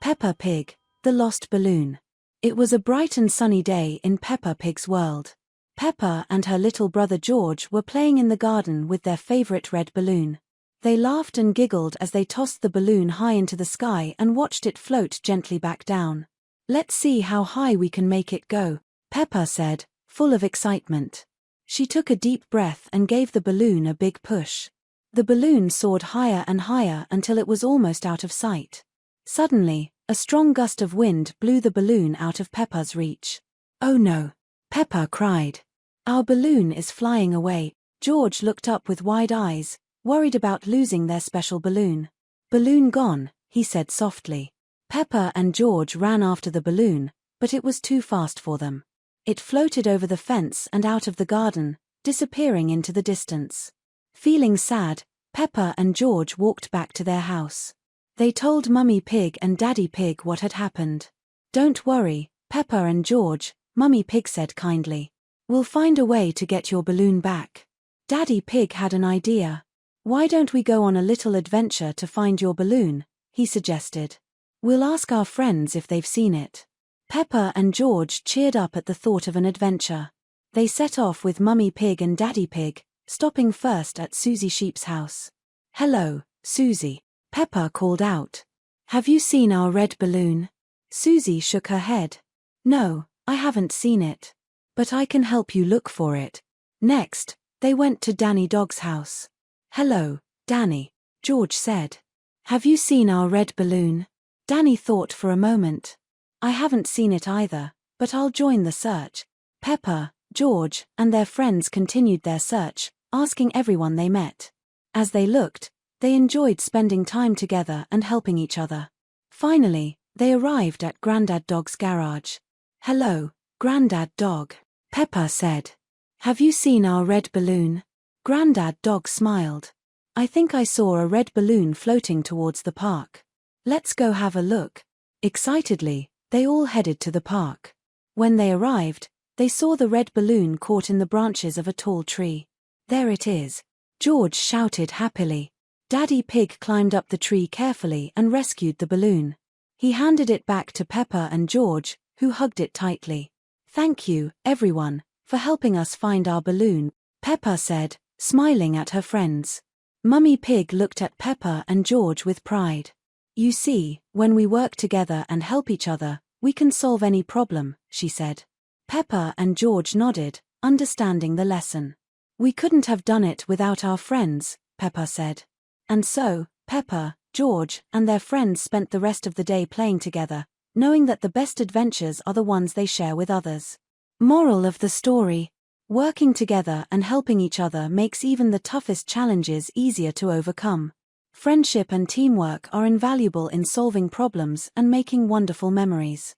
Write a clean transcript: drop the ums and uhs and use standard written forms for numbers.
Peppa Pig, the Lost Balloon. It was a bright and sunny day in Peppa Pig's world. Peppa and her little brother George were playing in the garden with their favorite red balloon. They laughed and giggled as they tossed the balloon high into the sky and watched it float gently back down. "Let's see how high we can make it go," Peppa said, full of excitement. She took a deep breath and gave the balloon a big push. The balloon soared higher and higher until it was almost out of sight. Suddenly, a strong gust of wind blew the balloon out of Peppa's reach. "Oh no!" Peppa cried. "Our balloon is flying away." George looked up with wide eyes, worried about losing their special balloon. "Balloon gone," he said softly. Peppa and George ran after the balloon, but it was too fast for them. It floated over the fence and out of the garden, disappearing into the distance. Feeling sad, Peppa and George walked back to their house. They told Mummy Pig and Daddy Pig what had happened. "Don't worry, Peppa and George," Mummy Pig said kindly. "We'll find a way to get your balloon back." Daddy Pig had an idea. "Why don't we go on a little adventure to find your balloon?" he suggested. "We'll ask our friends if they've seen it." Peppa and George cheered up at the thought of an adventure. They set off with Mummy Pig and Daddy Pig, stopping first at Susie Sheep's house. "Hello, Susie," Peppa called out. "Have you seen our red balloon?" Susie shook her head. "No, I haven't seen it. But I can help you look for it." Next, they went to Danny Dog's house. "Hello, Danny," George said. "Have you seen our red balloon?" Danny thought for a moment. "I haven't seen it either, but I'll join the search." Peppa, George, and their friends continued their search, asking everyone they met. As they looked, they enjoyed spending time together and helping each other. Finally, they arrived at Grandad Dog's garage. "Hello, Grandad Dog," Peppa said. "Have you seen our red balloon?" Grandad Dog smiled. "I think I saw a red balloon floating towards the park. Let's go have a look." Excitedly, they all headed to the park. When they arrived, they saw the red balloon caught in the branches of a tall tree. "There it is," George shouted happily. Daddy Pig climbed up the tree carefully and rescued the balloon. He handed it back to Peppa and George, who hugged it tightly. "Thank you, everyone, for helping us find our balloon," Peppa said, smiling at her friends. Mummy Pig looked at Peppa and George with pride. "You see, when we work together and help each other, we can solve any problem," she said. Peppa and George nodded, understanding the lesson. "We couldn't have done it without our friends," Peppa said. And so, Peppa, George, and their friends spent the rest of the day playing together, knowing that the best adventures are the ones they share with others. Moral of the story: working together and helping each other makes even the toughest challenges easier to overcome. Friendship and teamwork are invaluable in solving problems and making wonderful memories.